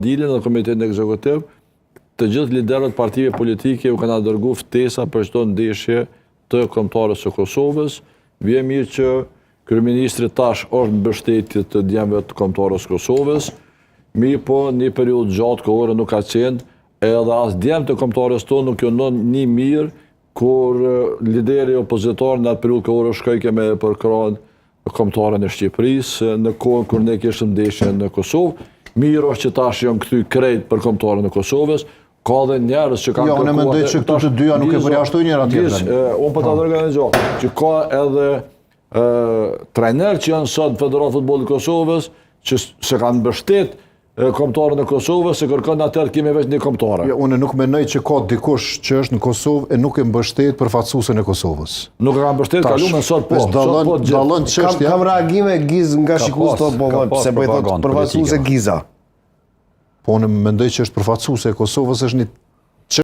Dilën në Komitetin Ekzekutiv, të gjithë liderët partive politike u kanë dërguar ftesa për çdo ndeshje të kombëtarës së Kosovës. Vjen mirë që kryeministri tash është në mbështetje të djemve të kombëtarës së Kosovës, mirë po një periudhë gjatë kohore nuk ka qenë, edhe as djemë të kombëtarës tonë nuk jönon një mirë kur lideri opozitor në atë periudhë kohore shkojke me përkrahën kombëtarën e Shqipërisë në kohën kur ne kishim ndeshje në Kosovë. Mirë është që tash janë kthy krejt për kombëtarën e Kosovës. Ka dhe njerëz që kanë kërkuar. Jo, unë mendoj që këto të dyja nuk e përjashtojnë njëra tjetrën. Unë po ta organizoj që ka edhe trajner që janë sot në Federatën e Futbollit të Kosovës që se kanë mbështet kombëtarën e Kosovës, se kërkon atëherë kemi veç një kombëtare. Jo, unë nuk mendoj që ka dikush që është në Kosovë e nuk e mbështet përfaqësuesin e Kosovës. Nuk e ka mbështet, kaluam sot po. Dallon çështja. Kam reagime Giz nga shikues tot pse po i thot përfaqësuese Giza. Po unë mendoj që është përfaqësuese e Kosovës, është një